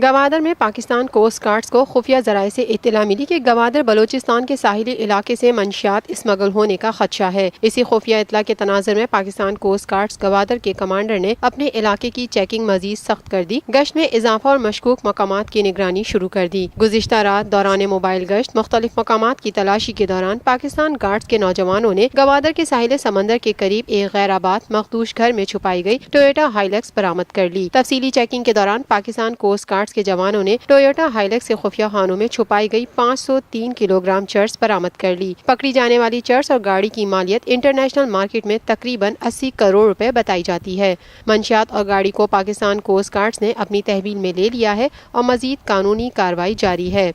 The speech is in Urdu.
گوادر میں پاکستان کوسٹ گارڈز کو خفیہ ذرائع سے اطلاع ملی کہ گوادر بلوچستان کے ساحلی علاقے سے منشیات اسمگل ہونے کا خدشہ ہے۔ اسی خفیہ اطلاع کے تناظرمیں پاکستان کوسٹ گارڈز گوادر کے کمانڈر نے اپنے علاقے کی چیکنگ مزید سخت کر دی۔ گشت میں اضافہ اور مشکوک مقامات کی نگرانی شروع کر دی۔ گزشتہ رات دوران موبائل گشت مختلف مقامات کی تلاشی کے دوران پاکستان گارڈز کے نوجوانوں نے گوادر کے ساحل سمندر کے قریب ایک غیر آباد مخدوش گھر میں چھپائی گئی ٹویوٹا ہائلکس برآمد کر لی۔ تفصیلی چیکنگ کے دوران پاکستان کوسٹ گارڈز کے جوانوں نے ٹویوٹا ہائلکس سے خفیہ خانوں میں چھپائی گئی 503 کلو گرام چرس برآمد کر لی۔ پکڑی جانے والی چرس اور گاڑی کی مالیت انٹرنیشنل مارکیٹ میں تقریباً 80 کروڑ روپے بتائی جاتی ہے۔ منشیات اور گاڑی کو پاکستان کوسٹ گارڈز نے اپنی تحویل میں لے لیا ہے اور مزید قانونی کارروائی جاری ہے۔